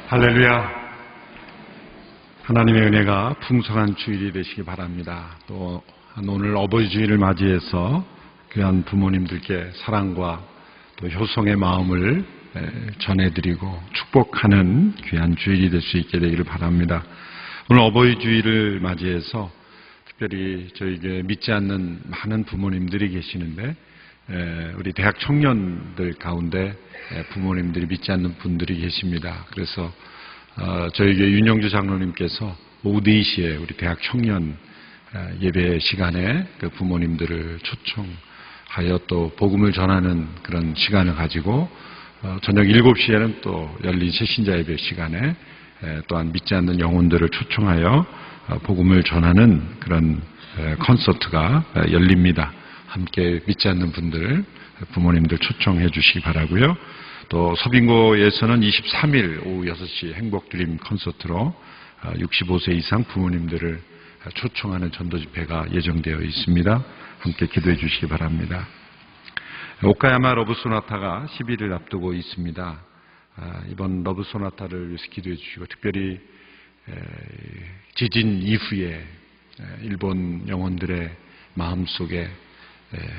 할렐루야. 하나님의 은혜가 풍성한 주일이 되시기 바랍니다. 또 오늘 어버이 주일을 맞이해서 귀한 부모님들께 사랑과 또 효성의 마음을 전해드리고 축복하는 귀한 주일이 될 수 있게 되기를 바랍니다. 오늘 어버이 주일을 맞이해서 특별히 저에게 믿지 않는 많은 부모님들이 계시는데 우리 대학 청년들 가운데 부모님들이 믿지 않는 분들이 계십니다. 그래서 저에게 윤영주 장로님께서 오후 4시에 우리 대학 청년 예배 시간에 그 부모님들을 초청하여 또 복음을 전하는 그런 시간을 가지고 저녁 7시에는 또 열린 새신자 예배 시간에 또한 믿지 않는 영혼들을 초청하여 복음을 전하는 그런 콘서트가 열립니다. 함께 믿지 않는 분들, 부모님들 초청해 주시기 바라고요. 또 서빙고에서는 23일 오후 6시 행복드림 콘서트로 65세 이상 부모님들을 초청하는 전도 집회가 예정되어 있습니다. 함께 기도해 주시기 바랍니다. 오카야마 러브 소나타가 10일을 앞두고 있습니다. 이번 러브 소나타를 위해서 기도해 주시고 특별히 지진 이후에 일본 영혼들의 마음속에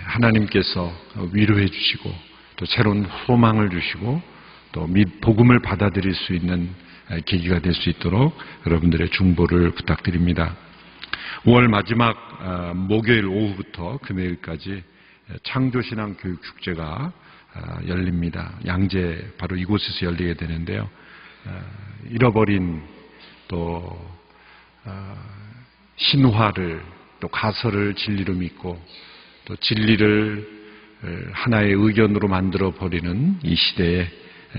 하나님께서 위로해 주시고 또 새로운 소망을 주시고 또 복음을 받아들일 수 있는 계기가 될 수 있도록 여러분들의 중보를 부탁드립니다. 5월 마지막 목요일 오후부터 금요일까지 창조신앙 교육 축제가 열립니다. 양재 바로 이곳에서 열리게 되는데요. 잃어버린 또 신화를 또 가설을 진리로 믿고 또 진리를 하나의 의견으로 만들어 버리는 이 시대에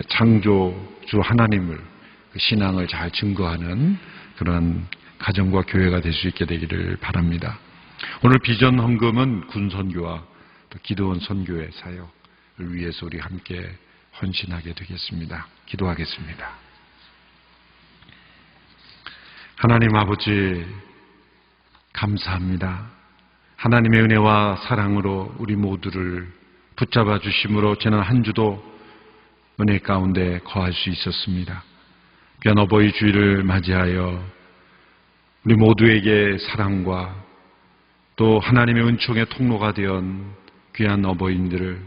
창조주 하나님을 그 신앙을 잘 증거하는 그런 가정과 교회가 될 수 있게 되기를 바랍니다. 오늘 비전 헌금은 군 선교와 또 기도원 선교의 사역을 위해서 우리 함께 헌신하게 되겠습니다. 기도하겠습니다. 하나님 아버지 감사합니다. 하나님의 은혜와 사랑으로 우리 모두를 붙잡아 주심으로 지난 한 주도 은혜 가운데 거할 수 있었습니다. 귀한 어버이 주일을 맞이하여 우리 모두에게 사랑과 또 하나님의 은총의 통로가 되온 귀한 어버이들을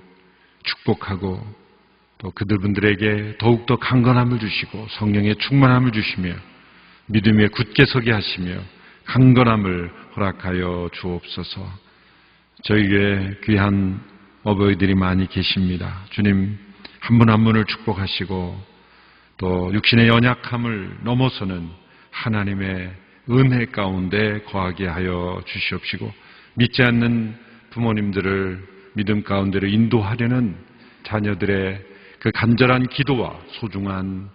축복하고 또 그들분들에게 더욱더 강건함을 주시고 성령의 충만함을 주시며 믿음에 굳게 서게 하시며 강건함을 허락하여 주옵소서. 저희에게 귀한 어버이들이 많이 계십니다. 주님 한 분 한 분을 축복하시고 또 육신의 연약함을 넘어서는 하나님의 은혜 가운데 거하게 하여 주시옵시고 믿지 않는 부모님들을 믿음 가운데로 인도하려는 자녀들의 그 간절한 기도와 소중한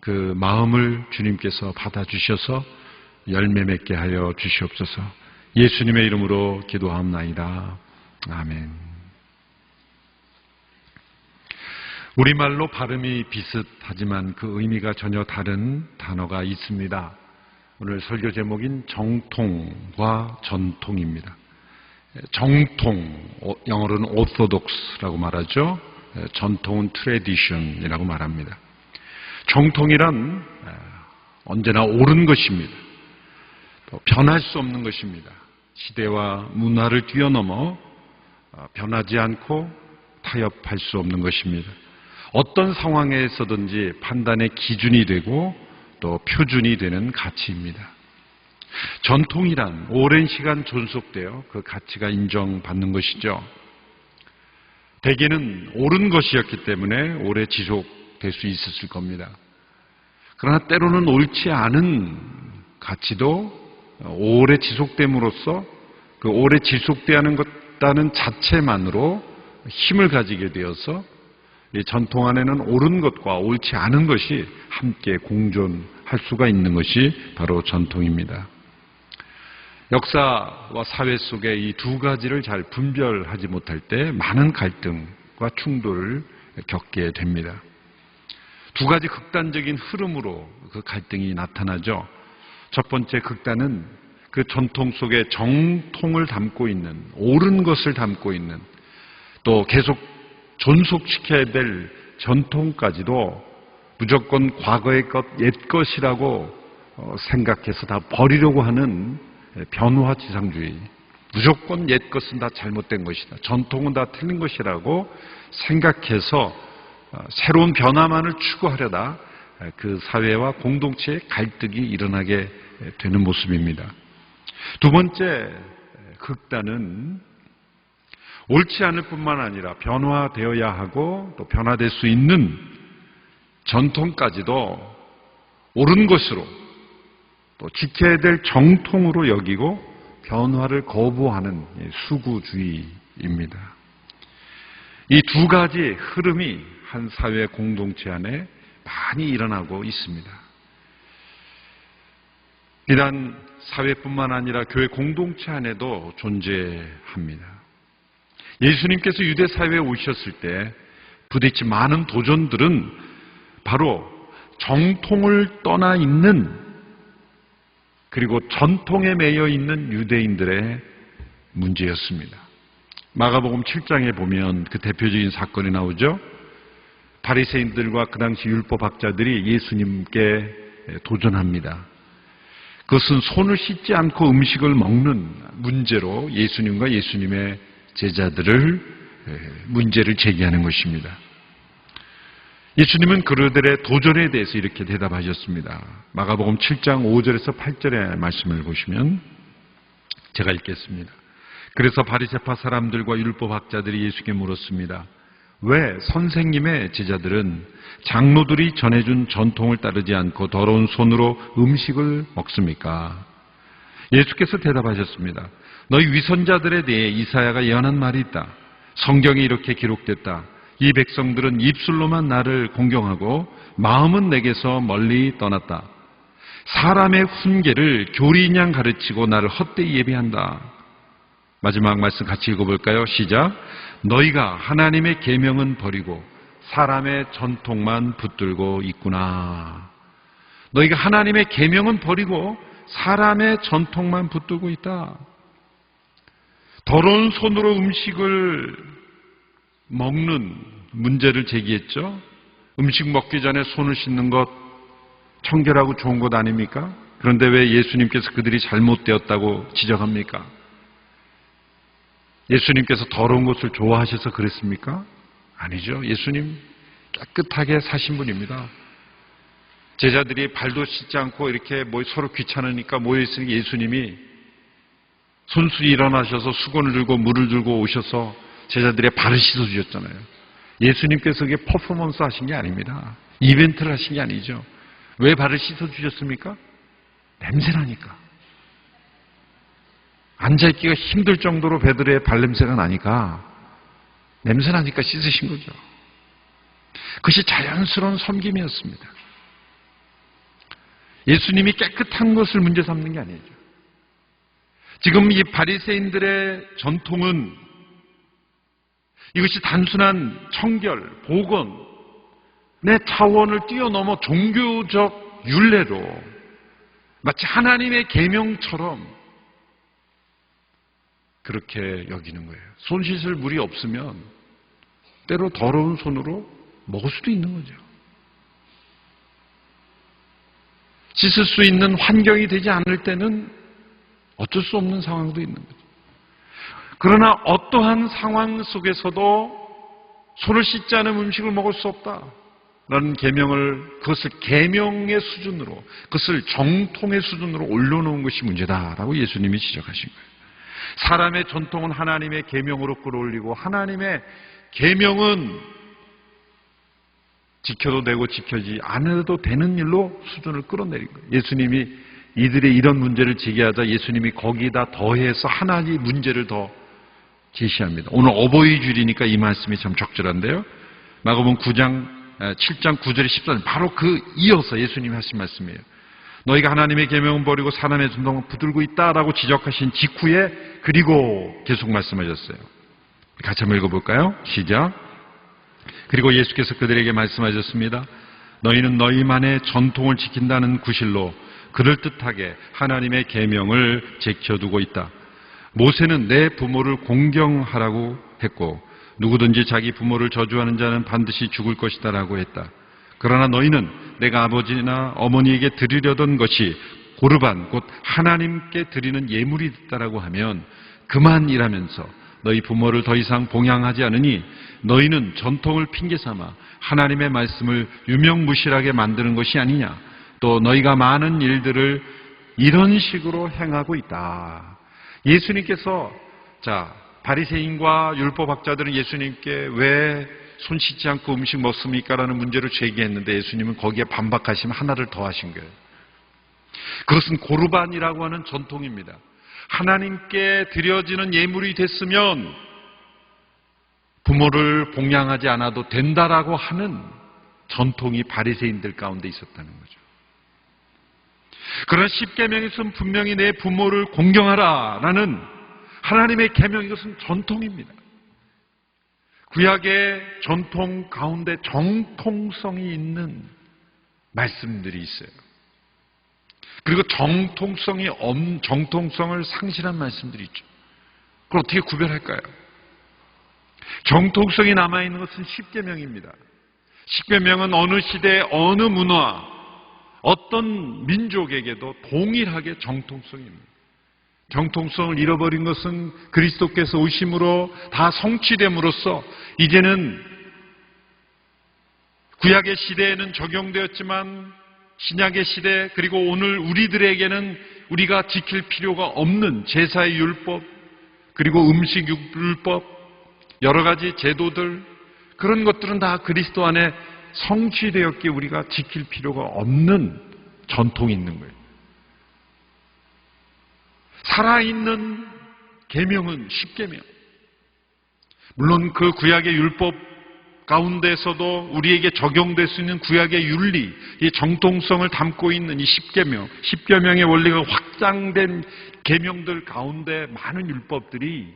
그 마음을 주님께서 받아주셔서 열매 맺게 하여 주시옵소서. 예수님의 이름으로 기도하옵나이다. 아멘. 우리말로 발음이 비슷하지만 그 의미가 전혀 다른 단어가 있습니다. 오늘 설교 제목인 정통과 전통입니다. 정통, 영어로는 orthodox라고 말하죠. 전통은 tradition이라고 말합니다. 정통이란 언제나 옳은 것입니다. 변할 수 없는 것입니다. 시대와 문화를 뛰어넘어 변하지 않고 타협할 수 없는 것입니다. 어떤 상황에서든지 판단의 기준이 되고 또 표준이 되는 가치입니다. 전통이란 오랜 시간 존속되어 그 가치가 인정받는 것이죠. 대개는 옳은 것이었기 때문에 오래 지속될 수 있었을 겁니다. 그러나 때로는 옳지 않은 가치도 오래 지속됨으로써 그 오래 지속되어야 하는 것다는 자체만으로 힘을 가지게 되어서 이 전통 안에는 옳은 것과 옳지 않은 것이 함께 공존할 수가 있는 것이 바로 전통입니다. 역사와 사회 속에 이 두 가지를 잘 분별하지 못할 때 많은 갈등과 충돌을 겪게 됩니다. 두 가지 극단적인 흐름으로 그 갈등이 나타나죠. 첫 번째 극단은 그 전통 속에 정통을 담고 있는, 옳은 것을 담고 있는, 또 계속 존속시켜야 될 전통까지도 무조건 과거의 것, 옛 것이라고 생각해서 다 버리려고 하는 변화지상주의, 무조건 옛 것은 다 잘못된 것이다, 전통은 다 틀린 것이라고 생각해서 새로운 변화만을 추구하려다 그 사회와 공동체의 갈등이 일어나게 되는 모습입니다. 두 번째 극단은 옳지 않을 뿐만 아니라 변화되어야 하고 또 변화될 수 있는 전통까지도 옳은 것으로 또 지켜야 될 정통으로 여기고 변화를 거부하는 수구주의입니다. 이 두 가지 흐름이 한 사회 공동체 안에 많이 일어나고 있습니다. 비단 사회뿐만 아니라 교회 공동체 안에도 존재합니다. 예수님께서 유대 사회에 오셨을 때 부딪힌 많은 도전들은 바로 정통을 떠나 있는, 그리고 전통에 매여 있는 유대인들의 문제였습니다. 마가복음 7장에 보면 그 대표적인 사건이 나오죠. 바리새인들과 그 당시 율법학자들이 예수님께 도전합니다. 그것은 손을 씻지 않고 음식을 먹는 문제로 예수님과 예수님의 문제를 제기하는 것입니다. 예수님은 그들의 도전에 대해서 이렇게 대답하셨습니다. 마가복음 7장 5절에서 8절의 말씀을 보시면 제가 읽겠습니다. 그래서 바리새파 사람들과 율법학자들이 예수께 물었습니다. 왜 선생님의 제자들은 장로들이 전해준 전통을 따르지 않고 더러운 손으로 음식을 먹습니까? 예수께서 대답하셨습니다. 너희 위선자들에 대해 이사야가 예언한 말이 있다. 성경에 이렇게 기록됐다. 이 백성들은 입술로만 나를 공경하고 마음은 내게서 멀리 떠났다. 사람의 훈계를 교리인양 가르치고 나를 헛되이 예배한다. 마지막 말씀 같이 읽어볼까요? 시작. 너희가 하나님의 계명은 버리고 사람의 전통만 붙들고 있구나. 너희가 하나님의 계명은 버리고 사람의 전통만 붙들고 있다. 더러운 손으로 음식을 먹는 문제를 제기했죠. 음식 먹기 전에 손을 씻는 것 청결하고 좋은 것 아닙니까? 그런데 왜 예수님께서 그들이 잘못되었다고 지적합니까? 예수님께서 더러운 것을 좋아하셔서 그랬습니까? 아니죠. 예수님 깨끗하게 사신 분입니다. 제자들이 발도 씻지 않고 이렇게 서로 귀찮으니까 모여있으니 예수님이 손수이 일어나셔서 수건을 들고 물을 들고 오셔서 제자들의 발을 씻어주셨잖아요. 예수님께서 그게 퍼포먼스 하신 게 아닙니다. 이벤트를 하신 게 아니죠. 왜 발을 씻어주셨습니까? 냄새나니까. 앉아있기가 힘들 정도로 베드로의 발냄새가 나니까, 냄새나니까 씻으신 거죠. 그것이 자연스러운 섬김이었습니다. 예수님이 깨끗한 것을 문제 삼는 게 아니죠. 지금 이 바리새인들의 전통은 이것이 단순한 청결, 보건의 차원을 뛰어넘어 종교적 율례로 마치 하나님의 계명처럼 그렇게 여기는 거예요. 손 씻을 물이 없으면 때로 더러운 손으로 먹을 수도 있는 거죠. 씻을 수 있는 환경이 되지 않을 때는 어쩔 수 없는 상황도 있는 거죠. 그러나 어떠한 상황 속에서도 손을 씻지 않은 음식을 먹을 수 없다라는 계명을, 그것을 계명의 수준으로, 그것을 정통의 수준으로 올려놓은 것이 문제다라고 예수님이 지적하신 거예요. 사람의 전통은 하나님의 계명으로 끌어올리고 하나님의 계명은 지켜도 되고 지켜지지 않아도 되는 일로 수준을 끌어내린 거예요. 예수님이 이들의 이런 문제를 제기하자 예수님이 거기다 더해서 하나의 문제를 더 제시합니다. 오늘 어버이 주일이니까 이 말씀이 참 적절한데요. 마가복음 7장 9절에 14절 바로 그 이어서 예수님이 하신 말씀이에요. 너희가 하나님의 계명은 버리고 사람의 전통을 붙들고 있다라고 지적하신 직후에 그리고 계속 말씀하셨어요. 같이 한번 읽어볼까요? 시작. 그리고 예수께서 그들에게 말씀하셨습니다. 너희는 너희만의 전통을 지킨다는 구실로 그럴듯하게 하나님의 계명을 제쳐두고 있다. 모세는 내 부모를 공경하라고 했고 누구든지 자기 부모를 저주하는 자는 반드시 죽을 것이다라고 했다. 그러나 너희는 내가 아버지나 어머니에게 드리려던 것이 고르반 곧 하나님께 드리는 예물이 됐다라고 하면 그만이라면서 너희 부모를 더 이상 봉양하지 않으니 너희는 전통을 핑계삼아 하나님의 말씀을 유명무실하게 만드는 것이 아니냐. 또 너희가 많은 일들을 이런 식으로 행하고 있다. 예수님께서 바리새인과 율법학자들은 예수님께 왜 손 씻지 않고 음식 먹습니까? 라는 문제를 제기했는데 예수님은 거기에 반박하시면 하나를 더 하신 거예요. 그것은 고르반이라고 하는 전통입니다. 하나님께 드려지는 예물이 됐으면 부모를 봉양하지 않아도 된다라고 하는 전통이 바리새인들 가운데 있었다는 거죠. 그러나 십계명에서는 분명히 내 부모를 공경하라라는 하나님의 계명, 이것은 전통입니다. 구약의 전통 가운데 정통성이 있는 말씀들이 있어요. 그리고 정통성을 상실한 말씀들이 있죠. 그걸 어떻게 구별할까요? 정통성이 남아있는 것은 십계명입니다. 십계명은 어느 시대, 어느 문화, 어떤 민족에게도 동일하게 정통성입니다. 정통성을 잃어버린 것은 그리스도께서 오심으로 다 성취됨으로써 이제는 구약의 시대에는 적용되었지만 신약의 시대 그리고 오늘 우리들에게는 우리가 지킬 필요가 없는 제사의 율법 그리고 음식 율법 여러 가지 제도들 그런 것들은 다 그리스도 안에 성취되었기에 우리가 지킬 필요가 없는 전통이 있는 거예요. 살아있는 계명은 십계명. 물론 그 구약의 율법 가운데서도 우리에게 적용될 수 있는 구약의 윤리, 이 정통성을 담고 있는 이 십계명, 십계명의 원리가 확장된 계명들 가운데 많은 율법들이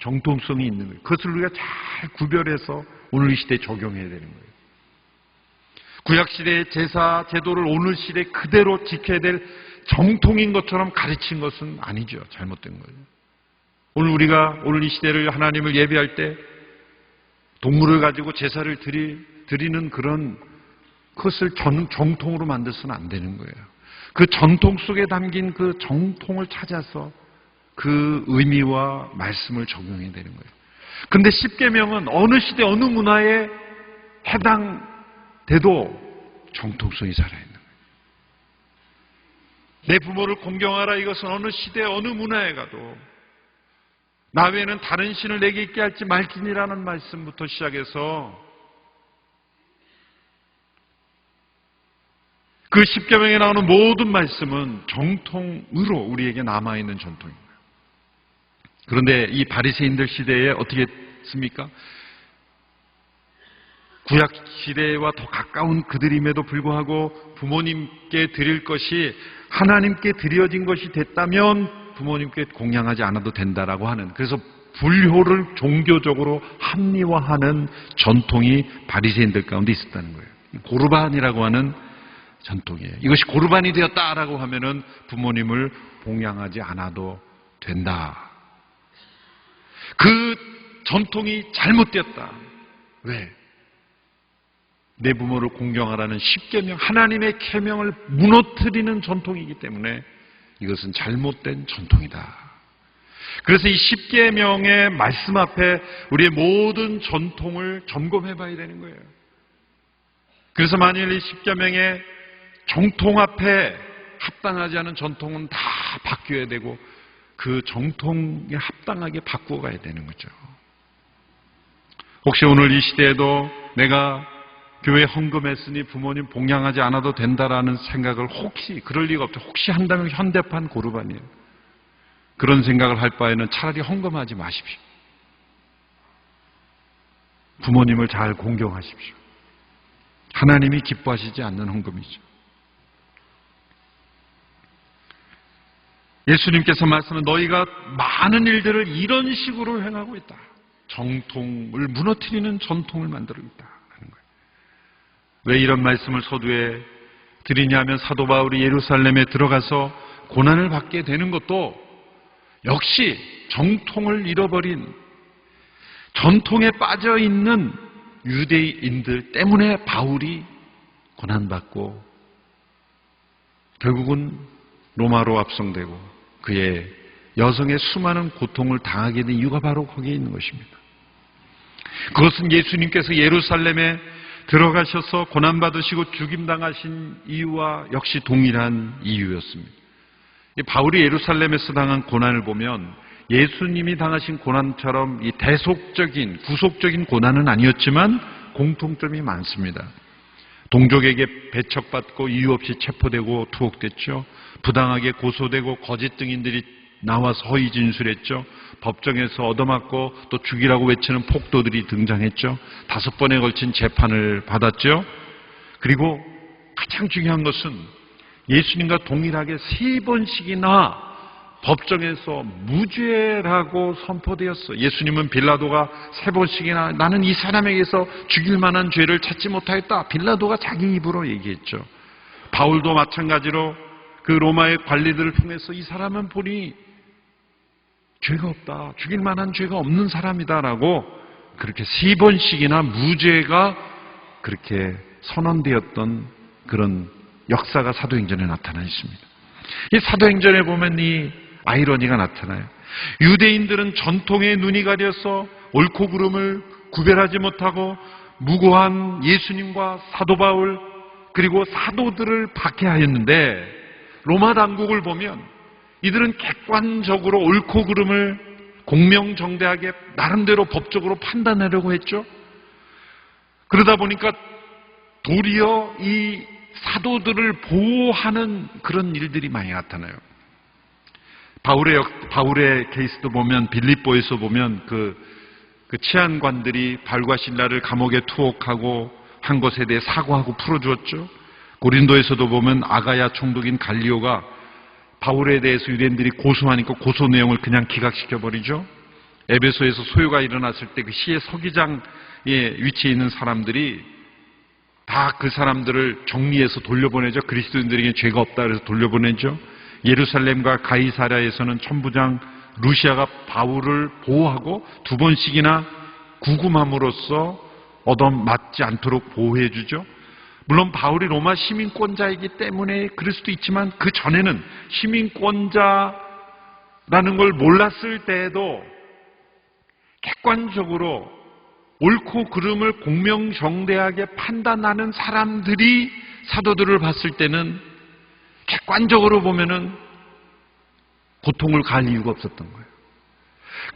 정통성이 있는 거예요. 그것을 우리가 잘 구별해서 오늘 이 시대에 적용해야 되는 거예요. 구약 시대의 제사, 제도를 오늘 시대에 그대로 지켜야 될 정통인 것처럼 가르친 것은 아니죠. 잘못된 거예요. 오늘 이 시대를 하나님을 예배할 때 동물을 가지고 제사를 드리는 그런 것을 정통으로 만들어서는 안 되는 거예요. 그 전통 속에 담긴 그 정통을 찾아서 그 의미와 말씀을 적용해야 되는 거예요. 그런데 십계명은 어느 시대 어느 문화에 해당돼도 정통성이 살아있는 거예요. 내 부모를 공경하라, 이것은 어느 시대 어느 문화에 가도 나 외에는 다른 신을 내게 있게 할지 말지니라는 말씀부터 시작해서 그 십계명에 나오는 모든 말씀은 정통으로 우리에게 남아있는 전통입니다. 그런데 이 바리새인들 시대에 어떻게 했습니까? 구약 시대와 더 가까운 그들임에도 불구하고 부모님께 드릴 것이 하나님께 드려진 것이 됐다면 부모님께 공양하지 않아도 된다라고 하는, 그래서 불효를 종교적으로 합리화하는 전통이 바리새인들 가운데 있었다는 거예요. 고르반이라고 하는 전통이에요. 이것이 고르반이 되었다라고 하면은 부모님을 봉양하지 않아도 된다. 그 전통이 잘못되었다. 왜? 내 부모를 공경하라는 십계명, 하나님의 계명을 무너뜨리는 전통이기 때문에 이것은 잘못된 전통이다. 그래서 이 십계명의 말씀 앞에 우리의 모든 전통을 점검해 봐야 되는 거예요. 그래서 만일 이 십계명의 정통 앞에 합당하지 않은 전통은 다 바뀌어야 되고 그 정통에 합당하게 바꾸어 가야 되는 거죠. 혹시 오늘 이 시대에도 내가 교회 헌금했으니 부모님 봉양하지 않아도 된다라는 생각을 혹시, 그럴 리가 없죠. 혹시 한다면 현대판 고르반이에요. 그런 생각을 할 바에는 차라리 헌금하지 마십시오. 부모님을 잘 공경하십시오. 하나님이 기뻐하시지 않는 헌금이죠. 예수님께서 말씀은 너희가 많은 일들을 이런 식으로 행하고 있다. 정통을 무너뜨리는 전통을 만들고 있다. 왜 이런 말씀을 서두에 드리냐면 사도 바울이 예루살렘에 들어가서 고난을 받게 되는 것도 역시 정통을 잃어버린 전통에 빠져 있는 유대인들 때문에 바울이 고난받고 결국은 로마로 압송되고 그의 여성의 수많은 고통을 당하게 된 이유가 바로 거기에 있는 것입니다. 그것은 예수님께서 예루살렘에 들어가셔서 고난받으시고 죽임당하신 이유와 역시 동일한 이유였습니다. 바울이 예루살렘에서 당한 고난을 보면 예수님이 당하신 고난처럼 이 대속적인, 구속적인 고난은 아니었지만 공통점이 많습니다. 동족에게 배척받고 이유 없이 체포되고 투옥됐죠. 부당하게 고소되고 거짓 증인들이 나와서 허위 진술했죠. 법정에서 얻어맞고 또 죽이라고 외치는 폭도들이 등장했죠. 5번에 걸친 재판을 받았죠. 그리고 가장 중요한 것은 예수님과 동일하게 3번씩이나 법정에서 무죄라고 선포되었어. 예수님은 빌라도가 3번씩이나 나는 이 사람에게서 죽일 만한 죄를 찾지 못하였다. 빌라도가 자기 입으로 얘기했죠. 바울도 마찬가지로 그 로마의 관리들을 통해서 이 사람은 보니 죄가 없다. 죽일 만한 죄가 없는 사람이다라고 그렇게 3번씩이나 무죄가 그렇게 선언되었던 그런 역사가 사도행전에 나타나 있습니다. 이 사도행전에 보면 이 아이러니가 나타나요. 유대인들은 전통에 눈이 가려서 옳고 그름을 구별하지 못하고 무고한 예수님과 사도 바울 그리고 사도들을 박해하였는데 로마 당국을 보면 이들은 객관적으로 옳고 그름을 공명정대하게 나름대로 법적으로 판단하려고 했죠. 그러다 보니까 도리어 이 사도들을 보호하는 그런 일들이 많이 나타나요. 바울의 케이스도 보면 빌립보에서 보면 그 치안관들이 바울과 실라를 감옥에 투옥하고 한 것에 대해 사과하고 풀어주었죠. 고린도에서도 보면 아가야 총독인 갈리오가 바울에 대해서 유대인들이 고소하니까 고소 내용을 그냥 기각시켜버리죠. 에베소에서 소요가 일어났을 때 그 시의 서기장에 위치해 있는 사람들이 다 그 사람들을 정리해서 돌려보내죠. 그리스도인들에게 죄가 없다 그래서 돌려보내죠. 예루살렘과 가이사랴에서는 천부장 루시아가 바울을 보호하고 2번씩이나 구금함으로써 얻어맞지 않도록 보호해주죠. 물론 바울이 로마 시민권자이기 때문에 그럴 수도 있지만 그 전에는 시민권자라는 걸 몰랐을 때에도 객관적으로 옳고 그름을 공명정대하게 판단하는 사람들이 사도들을 봤을 때는 객관적으로 보면은 고통을 가할 이유가 없었던 거예요.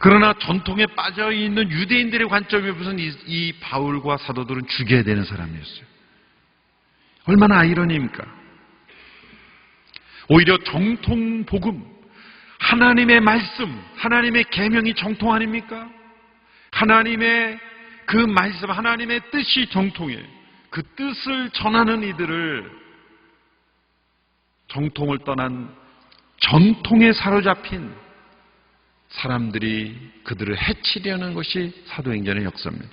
그러나 전통에 빠져있는 유대인들의 관점에 보면 이 바울과 사도들은 죽여야 되는 사람이었어요. 얼마나 아이러니입니까? 오히려 정통 복음, 하나님의 말씀, 하나님의 계명이 정통 아닙니까? 하나님의 그 말씀, 하나님의 뜻이 정통이에요. 그 뜻을 전하는 이들을 정통을 떠난 전통에 사로잡힌 사람들이 그들을 해치려는 것이 사도행전의 역사입니다.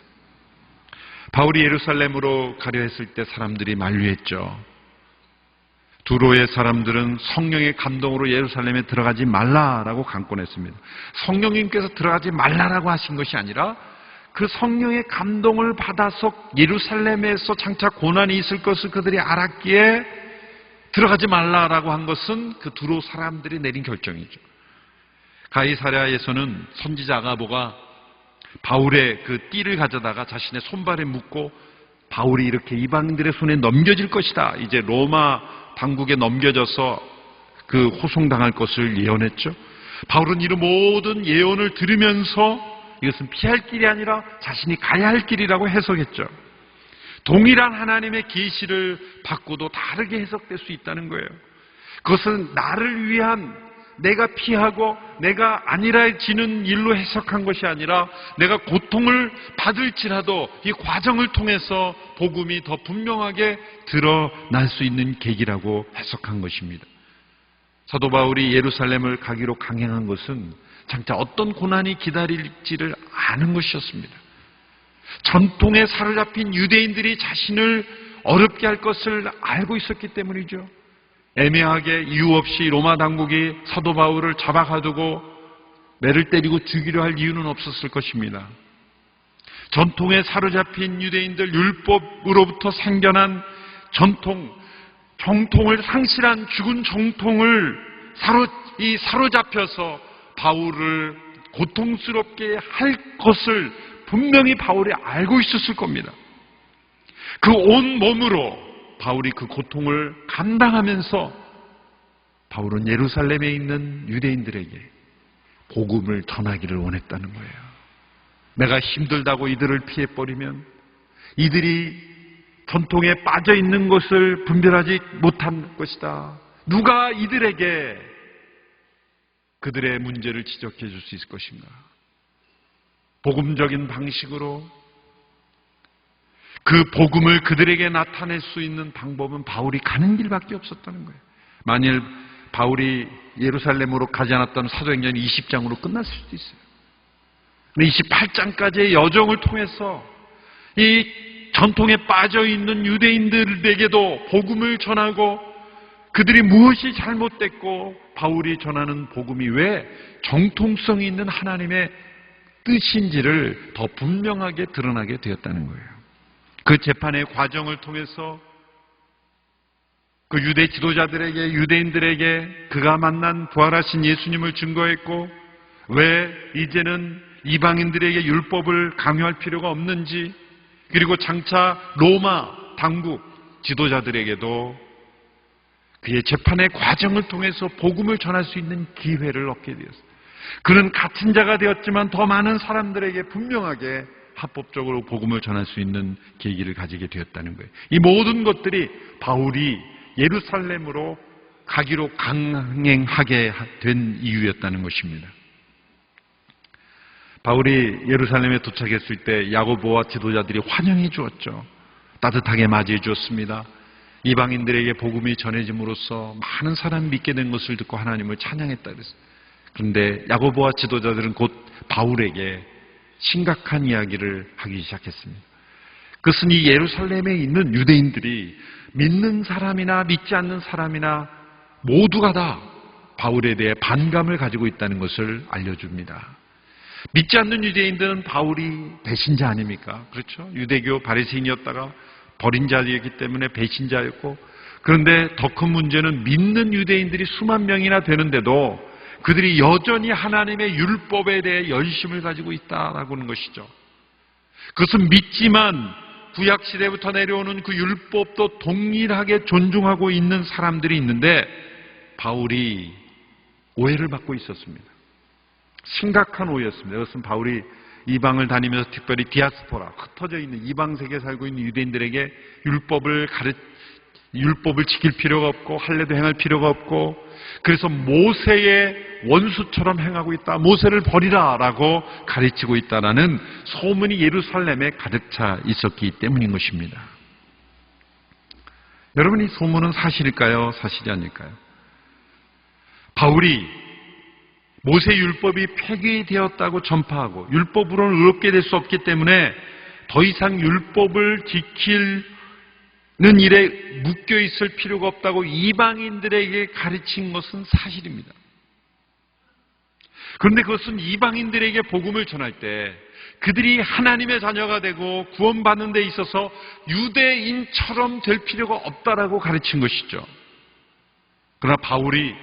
바울이 예루살렘으로 가려 했을 때 사람들이 만류했죠. 두로의 사람들은 성령의 감동으로 예루살렘에 들어가지 말라라고 강권했습니다. 성령님께서 들어가지 말라라고 하신 것이 아니라 그 성령의 감동을 받아서 예루살렘에서 장차 고난이 있을 것을 그들이 알았기에 들어가지 말라라고 한 것은 그 두로 사람들이 내린 결정이죠. 가이사랴에서는 선지자 아가보가 바울의 그 띠를 가져다가 자신의 손발에 묶고 바울이 이렇게 이방인들의 손에 넘겨질 것이다. 이제 로마 당국에 넘겨져서 그 호송당할 것을 예언했죠. 바울은 이 모든 예언을 들으면서 이것은 피할 길이 아니라 자신이 가야 할 길이라고 해석했죠. 동일한 하나님의 계시를 받고도 다르게 해석될 수 있다는 거예요. 그것은 나를 위한 내가 피하고 내가 아니라지는 일로 해석한 것이 아니라 내가 고통을 받을지라도 이 과정을 통해서 복음이 더 분명하게 드러날 수 있는 계기라고 해석한 것입니다. 사도 바울이 예루살렘을 가기로 강행한 것은 장차 어떤 고난이 기다릴지를 아는 것이었습니다. 전통에 사로잡힌 유대인들이 자신을 어렵게 할 것을 알고 있었기 때문이죠. 애매하게 이유 없이 로마 당국이 사도 바울을 잡아가두고 매를 때리고 죽이려 할 이유는 없었을 것입니다. 전통에 사로잡힌 유대인들, 율법으로부터 생겨난 정통을 상실한 죽은 정통을 사로잡혀서 바울을 고통스럽게 할 것을 분명히 바울이 알고 있었을 겁니다. 그 온 몸으로 바울이 그 고통을 감당하면서 바울은 예루살렘에 있는 유대인들에게 복음을 전하기를 원했다는 거예요. 내가 힘들다고 이들을 피해버리면 이들이 전통에 빠져 있는 것을 분별하지 못한 것이다. 누가 이들에게 그들의 문제를 지적해 줄 수 있을 것인가? 복음적인 방식으로 그 복음을 그들에게 나타낼 수 있는 방법은 바울이 가는 길밖에 없었다는 거예요. 만일 바울이 예루살렘으로 가지 않았던 사도행전 20장으로 끝났을 수도 있어요. 28장까지의 여정을 통해서 이 전통에 빠져 있는 유대인들에게도 복음을 전하고 그들이 무엇이 잘못됐고 바울이 전하는 복음이 왜 정통성이 있는 하나님의 뜻인지를 더 분명하게 드러나게 되었다는 거예요. 그 재판의 과정을 통해서 그 유대 지도자들에게, 유대인들에게 그가 만난 부활하신 예수님을 증거했고 왜 이제는 이방인들에게 율법을 강요할 필요가 없는지, 그리고 장차 로마 당국 지도자들에게도 그의 재판의 과정을 통해서 복음을 전할 수 있는 기회를 얻게 되었어요. 그는 같은 자가 되었지만 더 많은 사람들에게 분명하게 합법적으로 복음을 전할 수 있는 계기를 가지게 되었다는 거예요. 이 모든 것들이 바울이 예루살렘으로 가기로 강행하게 된 이유였다는 것입니다. 바울이 예루살렘에 도착했을 때 야고보와 지도자들이 환영해 주었죠. 따뜻하게 맞이해 주었습니다. 이방인들에게 복음이 전해짐으로써 많은 사람이 믿게 된 것을 듣고 하나님을 찬양했다 그랬어요. 그런데 야고보와 지도자들은 곧 바울에게 심각한 이야기를 하기 시작했습니다. 그것은 이 예루살렘에 있는 유대인들이 믿는 사람이나 믿지 않는 사람이나 모두가 다 바울에 대해 반감을 가지고 있다는 것을 알려줍니다. 믿지 않는 유대인들은 바울이 배신자 아닙니까? 그렇죠? 유대교 바리새인이었다가 버린 자였기 때문에 배신자였고, 그런데 더 큰 문제는 믿는 유대인들이 수만 명이나 되는데도 그들이 여전히 하나님의 율법에 대해 열심을 가지고 있다라고 하는 것이죠. 그것은 믿지만 구약시대부터 내려오는 그 율법도 동일하게 존중하고 있는 사람들이 있는데 바울이 오해를 받고 있었습니다. 심각한 오해였습니다. 그것은 바울이 이방을 다니면서 특별히 디아스포라, 흩어져 있는 이방 세계에 살고 있는 유대인들에게 율법을 지킬 필요가 없고 할례도 행할 필요가 없고, 그래서 모세의 원수처럼 행하고 있다, 모세를 버리라라고 가르치고 있다라는 소문이 예루살렘에 가득 차 있었기 때문인 것입니다. 여러분, 이 소문은 사실일까요? 사실이 아닐까요? 바울이 모세 율법이 폐기되었다고 전파하고 율법으로는 의롭게 될 수 없기 때문에 더 이상 율법을 지키는 일에 묶여 있을 필요가 없다고 이방인들에게 가르친 것은 사실입니다. 그런데 그것은 이방인들에게 복음을 전할 때 그들이 하나님의 자녀가 되고 구원받는 데 있어서 유대인처럼 될 필요가 없다라고 가르친 것이죠. 그러나 바울이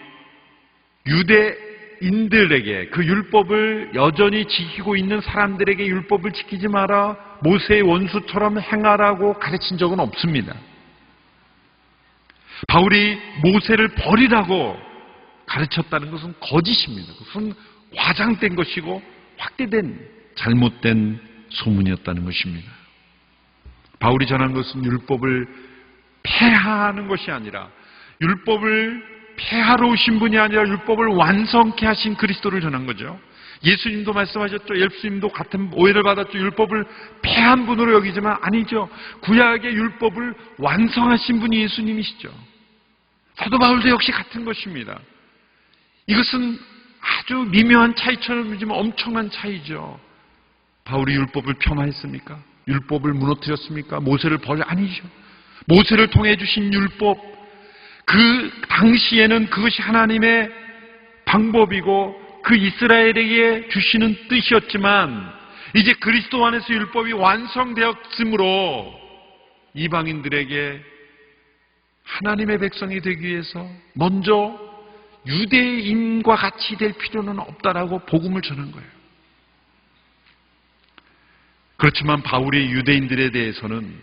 유대인들에게 그 율법을 여전히 지키고 있는 사람들에게 율법을 지키지 마라, 모세의 원수처럼 행하라고 가르친 적은 없습니다. 바울이 모세를 버리라고 가르쳤다는 것은 거짓입니다. 그것은 과장된 것이고 확대된 잘못된 소문이었다는 것입니다. 바울이 전한 것은 율법을 폐하하는 것이 아니라, 율법을 폐하러 오신 분이 아니라 율법을 완성케 하신 그리스도를 전한 거죠. 예수님도 말씀하셨죠. 예수님도 같은 오해를 받았죠. 율법을 폐한 분으로 여기지만 아니죠. 구약의 율법을 완성하신 분이 예수님이시죠. 사도 바울도 역시 같은 것입니다. 이것은 아주 미묘한 차이처럼 보이지만 엄청난 차이죠. 바울이 율법을 폄하했습니까? 율법을 무너뜨렸습니까? 모세를 아니죠. 모세를 통해 주신 율법, 그 당시에는 그것이 하나님의 방법이고 그 이스라엘에게 주시는 뜻이었지만 이제 그리스도 안에서 율법이 완성되었으므로 이방인들에게 하나님의 백성이 되기 위해서 먼저 유대인과 같이 될 필요는 없다라고 복음을 전한 거예요. 그렇지만 바울이 유대인들에 대해서는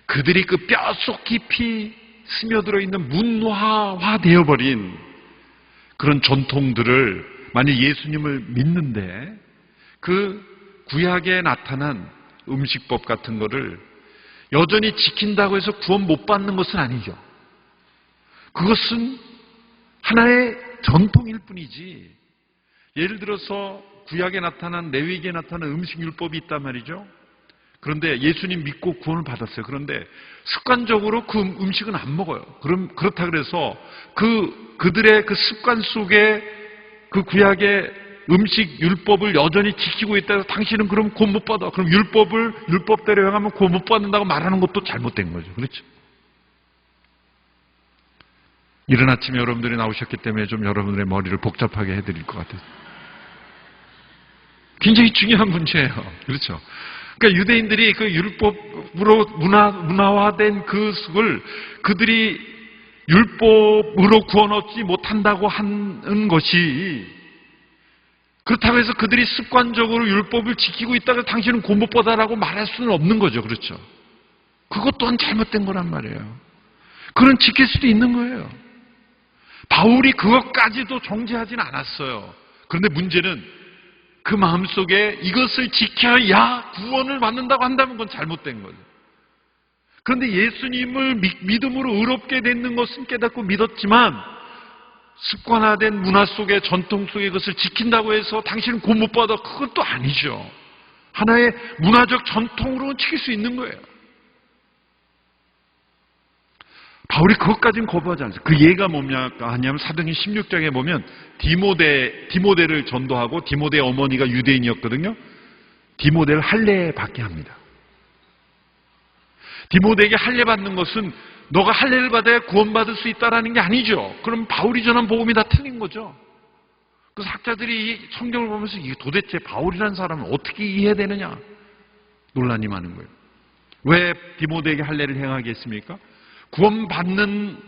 그들이 그 뼛속 깊이 스며들어 있는 문화화되어 버린 그런 전통들을, 만약 예수님을 믿는데 그 구약에 나타난 음식법 같은 거를 여전히 지킨다고 해서 구원 못 받는 것은 아니죠. 그것은 하나의 전통일 뿐이지, 예를 들어서 구약에 나타난, 레위기에 나타난 음식율법이 있단 말이죠. 그런데 예수님 믿고 구원을 받았어요. 그런데 습관적으로 그 음식은 안 먹어요. 그렇다 그래서 그들의 그 습관 속에 그 구약의 음식 율법을 여전히 지키고 있다 해서 당신은 그럼 구원 못 받아. 그럼 율법대로 행하면 구원 못 받는다고 말하는 것도 잘못된 거죠. 그렇죠? 이른 아침에 여러분들이 나오셨기 때문에 좀 여러분들의 머리를 복잡하게 해드릴 것 같아요. 굉장히 중요한 문제예요. 그렇죠? 그러니까 유대인들이 그 율법으로 문화화된 그 속을 그들이 율법으로 구원 얻지 못한다고 하는 것이, 그렇다고 해서 그들이 습관적으로 율법을 지키고 있다가 당신은 구원 못 받아라고 말할 수는 없는 거죠. 그렇죠? 그것 또한 잘못된 거란 말이에요. 그건 지킬 수도 있는 거예요. 바울이 그것까지도 정죄하지는 않았어요. 그런데 문제는 그 마음속에 이것을 지켜야 구원을 받는다고 한다면 그건 잘못된 거죠. 그런데 예수님을 믿음으로 의롭게 되는 것은 깨닫고 믿었지만 습관화된 문화 속에, 전통 속에 그것을 지킨다고 해서 당신은 구원 못 받아, 그건 또 아니죠. 하나의 문화적 전통으로는 지킬 수 있는 거예요. 바울이 그것까지는 거부하지 않았어요. 그 예가 뭐냐 하냐면 사도행전 16장에 보면 디모데를 전도하고, 디모데의 어머니가 유대인이었거든요. 디모데를 할례 받게 합니다. 디모데에게 할례 받는 것은 너가 할례를 받아야 구원받을 수 있다라는 게 아니죠. 그럼 바울이 전한 복음이 다 틀린 거죠. 그래서 학자들이 성경을 보면서 이게 도대체 바울이라는 사람은 어떻게 이해해야 되느냐 논란이 많은 거예요. 왜 디모데에게 할례를 행하게 했습니까? 구원받는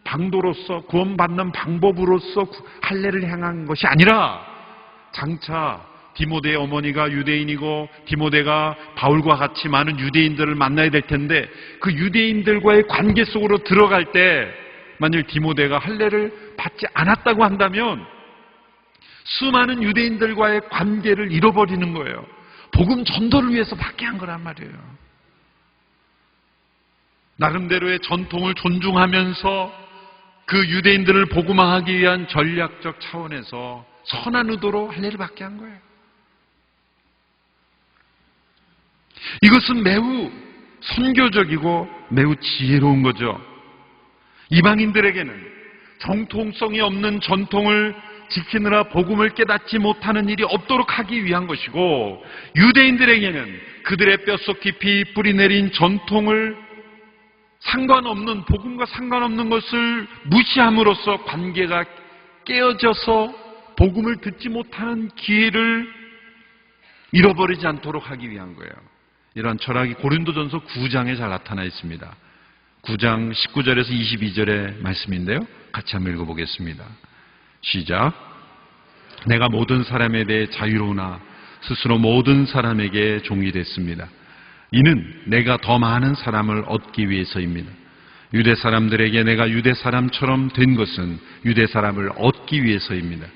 방도로서, 구원받는 방법으로서 할례를 행한 것이 아니라, 장차 디모데의 어머니가 유대인이고 디모데가 바울과 같이 많은 유대인들을 만나야 될 텐데, 그 유대인들과의 관계 속으로 들어갈 때 만일 디모데가 할례를 받지 않았다고 한다면 수많은 유대인들과의 관계를 잃어버리는 거예요. 복음 전도를 위해서 받게 한 거란 말이에요. 나름대로의 전통을 존중하면서 그 유대인들을 복음화하기 위한 전략적 차원에서 선한 의도로 할례를 받게 한 거예요. 이것은 매우 선교적이고 매우 지혜로운 거죠. 이방인들에게는 정통성이 없는 전통을 지키느라 복음을 깨닫지 못하는 일이 없도록 하기 위한 것이고, 유대인들에게는 그들의 뼛속 깊이 뿌리내린 전통을 상관없는, 복음과 상관없는 것을 무시함으로써 관계가 깨어져서 복음을 듣지 못하는 기회를 잃어버리지 않도록 하기 위한 거예요. 이러한 철학이 고린도전서 9장에 잘 나타나 있습니다. 9장 19절에서 22절의 말씀인데요. 같이 한번 읽어보겠습니다. 시작. 내가 모든 사람에 대해 자유로우나 스스로 모든 사람에게 종이 됐습니다. 이는 내가 더 많은 사람을 얻기 위해서입니다. 유대 사람들에게 내가 유대 사람처럼 된 것은 유대 사람을 얻기 위해서입니다.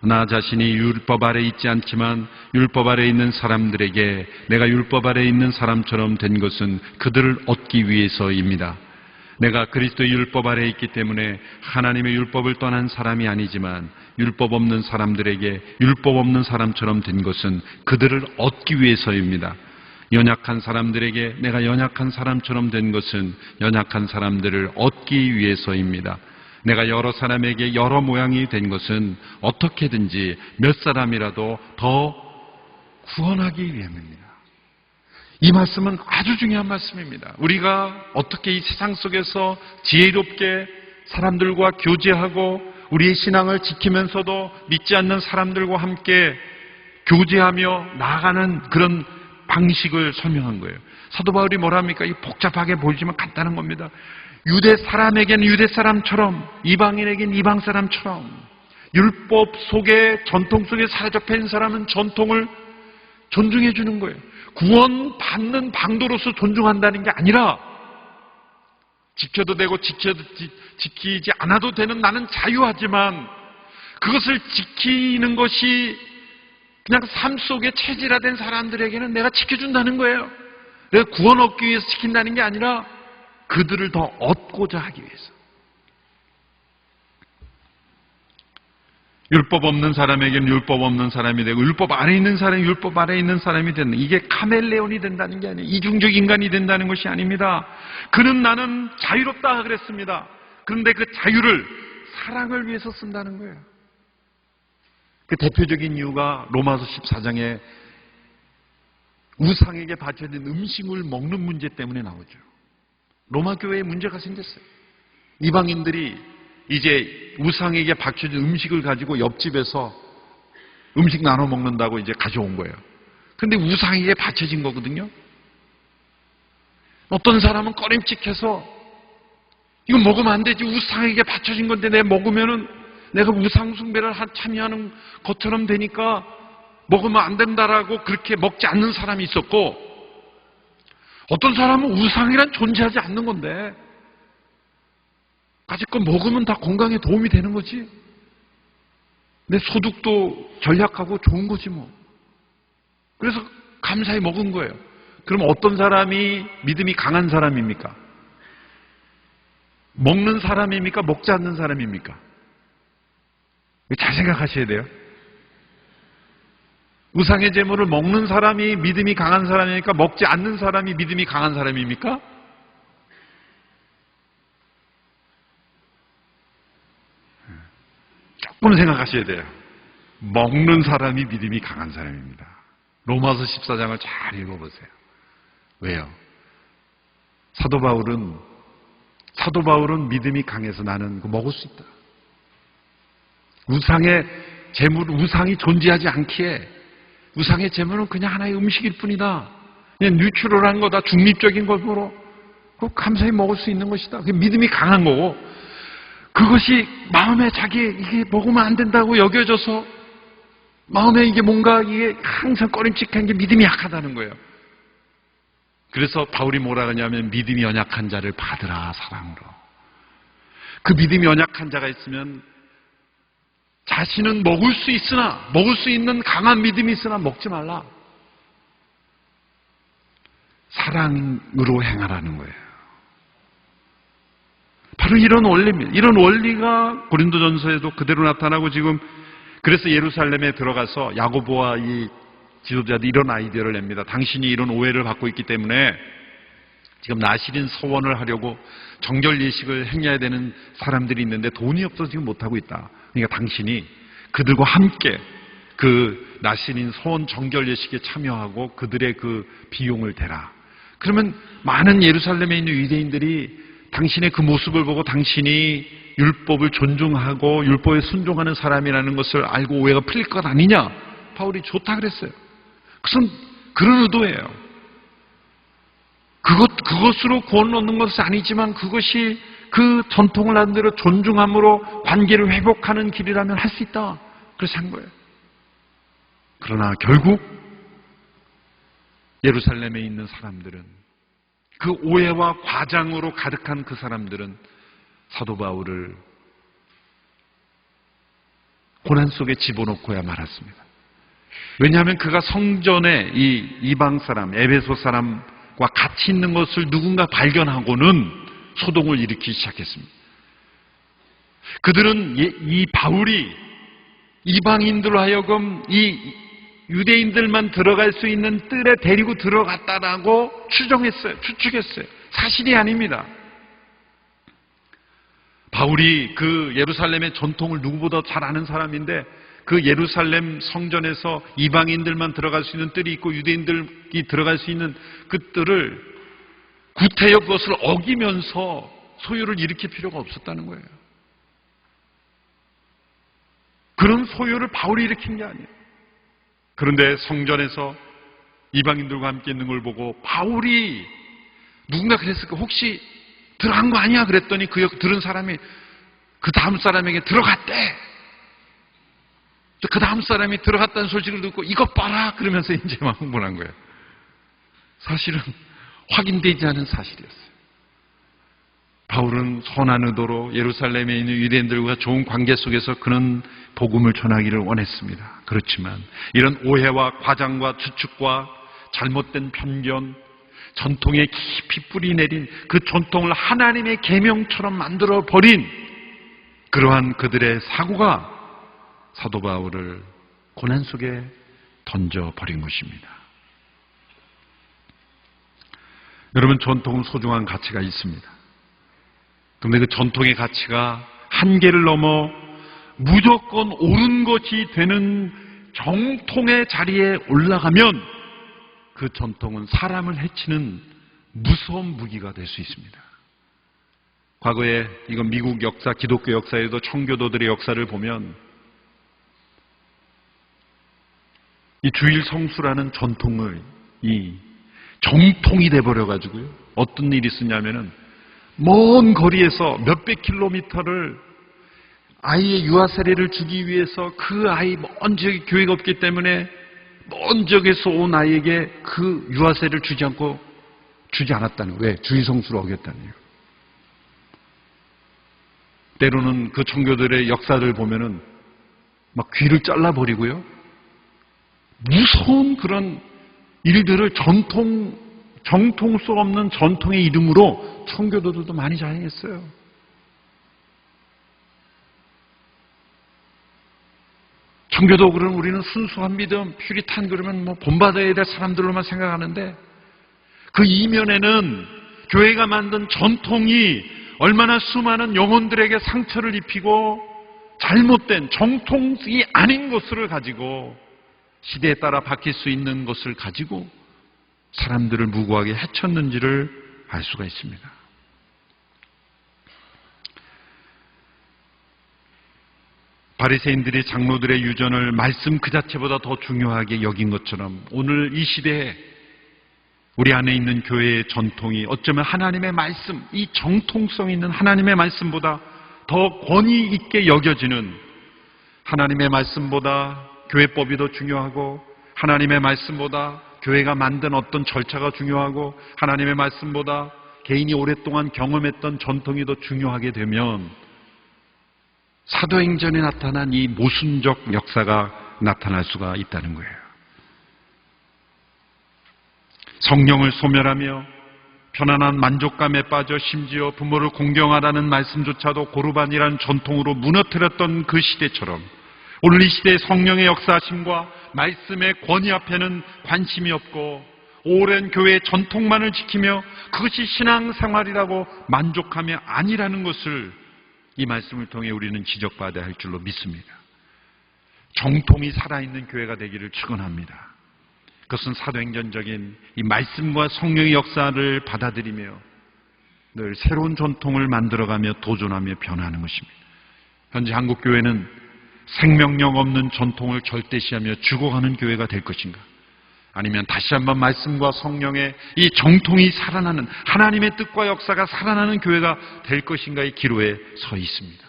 나 자신이 율법 아래 있지 않지만 율법 아래 있는 사람들에게 내가 율법 아래 있는 사람처럼 된 것은 그들을 얻기 위해서입니다. 내가 그리스도의 율법 아래 있기 때문에 하나님의 율법을 떠난 사람이 아니지만 율법 없는 사람들에게 율법 없는 사람처럼 된 것은 그들을 얻기 위해서입니다. 연약한 사람들에게 내가 연약한 사람처럼 된 것은 연약한 사람들을 얻기 위해서입니다. 내가 여러 사람에게 여러 모양이 된 것은 어떻게든지 몇 사람이라도 더 구원하기 위함입니다. 이 말씀은 아주 중요한 말씀입니다. 우리가 어떻게 이 세상 속에서 지혜롭게 사람들과 교제하고 우리의 신앙을 지키면서도 믿지 않는 사람들과 함께 교제하며 나아가는 그런 방식을 설명한 거예요. 사도 바울이 뭐라 합니까? 이 복잡하게 보이지만 간단한 겁니다. 유대 사람에게는 유대 사람처럼, 이방인에게는 이방 사람처럼, 율법 속에, 전통 속에 사로잡혀 있는 사람은 전통을 존중해 주는 거예요. 구원받는 방도로서 존중한다는 게 아니라, 지켜도 되고 지키지 않아도 되는 나는 자유하지만 그것을 지키는 것이 그냥 삶 속에 체질화된 사람들에게는 내가 지켜준다는 거예요. 내가 구원 얻기 위해서 지킨다는 게 아니라 그들을 더 얻고자 하기 위해서. 율법 없는 사람에게는 율법 없는 사람이 되고, 율법 아래 있는 사람이 율법 아래 있는 사람이 되는, 이게 카멜레온이 된다는 게 아니에요. 이중적 인간이 된다는 것이 아닙니다. 그는 나는 자유롭다 그랬습니다. 그런데 그 자유를 사랑을 위해서 쓴다는 거예요. 그 대표적인 이유가 로마서 14장에 우상에게 바쳐진 음식을 먹는 문제 때문에 나오죠. 로마 교회에 문제가 생겼어요. 이방인들이 이제 우상에게 바쳐진 음식을 가지고 옆집에서 음식 나눠 먹는다고 이제 가져온 거예요. 그런데 우상에게 바쳐진 거거든요. 어떤 사람은 꺼림칙해서 이거 먹으면 안 되지, 우상에게 바쳐진 건데 내가 먹으면은 내가 우상 숭배를 참여하는 것처럼 되니까 먹으면 안 된다라고 그렇게 먹지 않는 사람이 있었고, 어떤 사람은 우상이란 존재하지 않는 건데 가지고 먹으면 다 건강에 도움이 되는 거지, 내 소득도 전략하고 좋은 거지 뭐. 그래서 감사히 먹은 거예요. 그럼 어떤 사람이 믿음이 강한 사람입니까? 먹는 사람입니까? 먹지 않는 사람입니까? 잘 생각하셔야 돼요. 우상의 제물을 먹는 사람이 믿음이 강한 사람입니까? 먹지 않는 사람이 믿음이 강한 사람입니까? 조금 생각하셔야 돼요. 먹는 사람이 믿음이 강한 사람입니다. 로마서 14장을 잘 읽어보세요. 왜요? 사도 바울은 믿음이 강해서 나는 그거 먹을 수 있다. 우상의 제물, 우상이 존재하지 않기에 우상의 제물은 그냥 하나의 음식일 뿐이다. 그냥 뉴트럴한 거다. 중립적인 것으로 그거 감사히 먹을 수 있는 것이다. 그게 믿음이 강한 거고, 그것이 마음에 이게 먹으면 안 된다고 여겨져서 마음에 이게 뭔가 이게 항상 꺼림칙한 게 믿음이 약하다는 거예요. 그래서 바울이 뭐라 하냐면 믿음이 연약한 자를 받으라 사랑으로. 그 믿음이 연약한 자가 있으면 자신은 먹을 수 있는 강한 믿음이 있으나 먹지 말라. 사랑으로 행하라는 거예요. 바로 이런 원리입니다. 이런 원리가 고린도전서에도 그대로 나타나고, 지금 그래서 예루살렘에 들어가서 야고보와 이 지도자들이 이런 아이디어를 냅니다. 당신이 이런 오해를 받고 있기 때문에 지금 나실인 서원을 하려고 정결 예식을 행해야 되는 사람들이 있는데 돈이 없어서 지금 못하고 있다. 그러니까 당신이 그들과 함께 그 나실인 서원 정결 예식에 참여하고 그들의 그 비용을 대라. 그러면 많은 예루살렘에 있는 유대인들이 당신의 그 모습을 보고 당신이 율법을 존중하고 율법에 순종하는 사람이라는 것을 알고 오해가 풀릴 것 아니냐. 바울이 좋다 그랬어요. 그것은 그런 의도예요. 그것으로 구원을 얻는 것은 아니지만 그것이 그 전통을 나름대로 존중함으로 관계를 회복하는 길이라면 할 수 있다. 그래서 한 거예요. 그러나 결국 예루살렘에 있는 사람들은, 그 오해와 과장으로 가득한 그 사람들은 사도 바울을 고난 속에 집어넣고야 말았습니다. 왜냐하면 그가 성전에 이 이방 사람, 에베소 사람과 같이 있는 것을 누군가 발견하고는 소동을 일으키기 시작했습니다. 그들은 이 바울이 이방인들로 하여금 이 유대인들만 들어갈 수 있는 뜰에 데리고 들어갔다라고 추측했어요. 사실이 아닙니다. 바울이 그 예루살렘의 전통을 누구보다 잘 아는 사람인데, 그 예루살렘 성전에서 이방인들만 들어갈 수 있는 뜰이 있고 유대인들이 들어갈 수 있는 그 뜰을 구태여 그것을 어기면서 소요를 일으킬 필요가 없었다는 거예요. 그런 소요를 바울이 일으킨 게 아니에요. 그런데 성전에서 이방인들과 함께 있는 걸 보고 바울이, 누군가 그랬을까? 혹시 들어간 거 아니야? 그랬더니 들은 사람이 그 다음 사람에게 들어갔대. 그 다음 사람이 들어갔다는 소식을 듣고 이것 봐라 그러면서 이제 막 흥분한 거예요. 사실은 확인되지 않은 사실이었어요. 바울은 선한 의도로 예루살렘에 있는 유대인들과 좋은 관계 속에서 그런 복음을 전하기를 원했습니다. 그렇지만 이런 오해와 과장과 추측과 잘못된 편견, 전통에 깊이 뿌리 내린 그 전통을 하나님의 계명처럼 만들어 버린 그러한 그들의 사고가 사도 바울을 고난 속에 던져버린 것입니다. 여러분, 전통은 소중한 가치가 있습니다. 그런데 그 전통의 가치가 한계를 넘어 무조건 옳은 것이 되는 정통의 자리에 올라가면 그 전통은 사람을 해치는 무서운 무기가 될 수 있습니다. 과거에 이건 미국 역사, 기독교 역사에도 청교도들의 역사를 보면 이 주일 성수라는 전통을 이 정통이 돼버려가지고요. 어떤 일이 있었냐면은 먼 거리에서 몇백 킬로미터를 아이의 유아 세례를 주기 위해서 그 아이 먼 지역에 교회가 없기 때문에 먼 지역에서 온 아이에게 그 유아 세례를 주지 않았다는 거예요. 왜? 주일 성수를 어겼다는 거예요. 때로는 그 청교도들의 역사를 보면은 막 귀를 잘라버리고요. 무서운 그런 일들을 정통 수 없는 전통의 이름으로 청교도들도 많이 자행했어요. 청교도 그러면 우리는 순수한 믿음, 퓨리탄 그러면 뭐 본받아야 될 사람들로만 생각하는데 그 이면에는 교회가 만든 전통이 얼마나 수많은 영혼들에게 상처를 입히고 잘못된 정통이 아닌 것을 가지고 시대에 따라 바뀔 수 있는 것을 가지고 사람들을 무고하게 해쳤는지를 알 수가 있습니다. 바리새인들이 장로들의 유전을 말씀 그 자체보다 더 중요하게 여긴 것처럼 오늘 이 시대에 우리 안에 있는 교회의 전통이 어쩌면 하나님의 말씀, 이 정통성 있는 하나님의 말씀보다 더 권위 있게 여겨지는 하나님의 말씀보다 교회법이 더 중요하고 하나님의 말씀보다 교회가 만든 어떤 절차가 중요하고 하나님의 말씀보다 개인이 오랫동안 경험했던 전통이 더 중요하게 되면 사도행전에 나타난 이 모순적 역사가 나타날 수가 있다는 거예요. 성령을 소멸하며 편안한 만족감에 빠져 심지어 부모를 공경하라는 말씀조차도 고르반이라는 전통으로 무너뜨렸던 그 시대처럼 오늘 이 시대의 성령의 역사하심과 말씀의 권위 앞에는 관심이 없고 오랜 교회의 전통만을 지키며 그것이 신앙생활이라고 만족하며 아니라는 것을 이 말씀을 통해 우리는 지적받아야 할 줄로 믿습니다. 정통이 살아있는 교회가 되기를 축원합니다. 그것은 사도행전적인 이 말씀과 성령의 역사를 받아들이며 늘 새로운 전통을 만들어가며 도전하며 변화하는 것입니다. 현재 한국교회는 생명력 없는 전통을 절대시하며 죽어가는 교회가 될 것인가? 아니면 다시 한번 말씀과 성령의 이 정통이 살아나는 하나님의 뜻과 역사가 살아나는 교회가 될 것인가의 기로에 서 있습니다.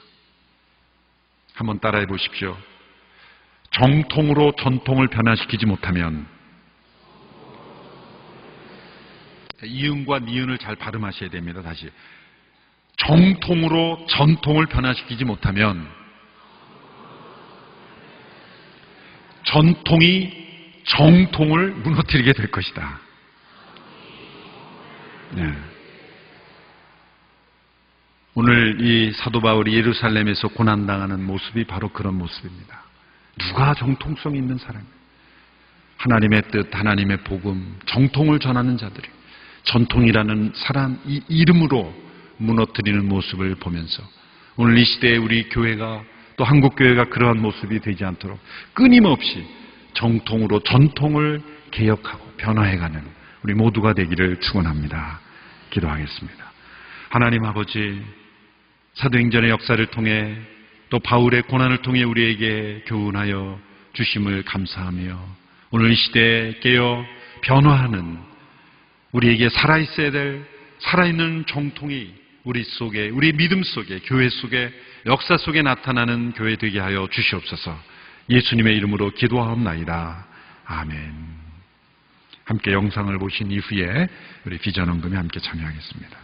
한번 따라해 보십시오. 정통으로 전통을 변화시키지 못하면 이음과 니은을 잘 발음하셔야 됩니다. 다시. 정통으로 전통을 변화시키지 못하면 전통이 정통을 무너뜨리게 될 것이다. 네. 오늘 이 사도 바울이 예루살렘에서 고난당하는 모습이 바로 그런 모습입니다. 누가 정통성 있는 사람이에요? 하나님의 뜻, 하나님의 복음, 정통을 전하는 자들이 전통이라는 사람 이 이름으로 무너뜨리는 모습을 보면서 오늘 이 시대에 우리 교회가 또 한국교회가 그러한 모습이 되지 않도록 끊임없이 정통으로 전통을 개혁하고 변화해가는 우리 모두가 되기를 축원합니다. 기도하겠습니다. 하나님 아버지, 사도행전의 역사를 통해 또 바울의 고난을 통해 우리에게 교훈하여 주심을 감사하며 오늘 이 시대에 깨어 변화하는 우리에게 살아있어야 될 살아있는 정통이 우리 속에, 우리 믿음 속에, 교회 속에, 역사 속에 나타나는 교회 되게 하여 주시옵소서. 예수님의 이름으로 기도하옵나이다. 아멘. 함께 영상을 보신 이후에 우리 비전헌금에 함께 참여하겠습니다.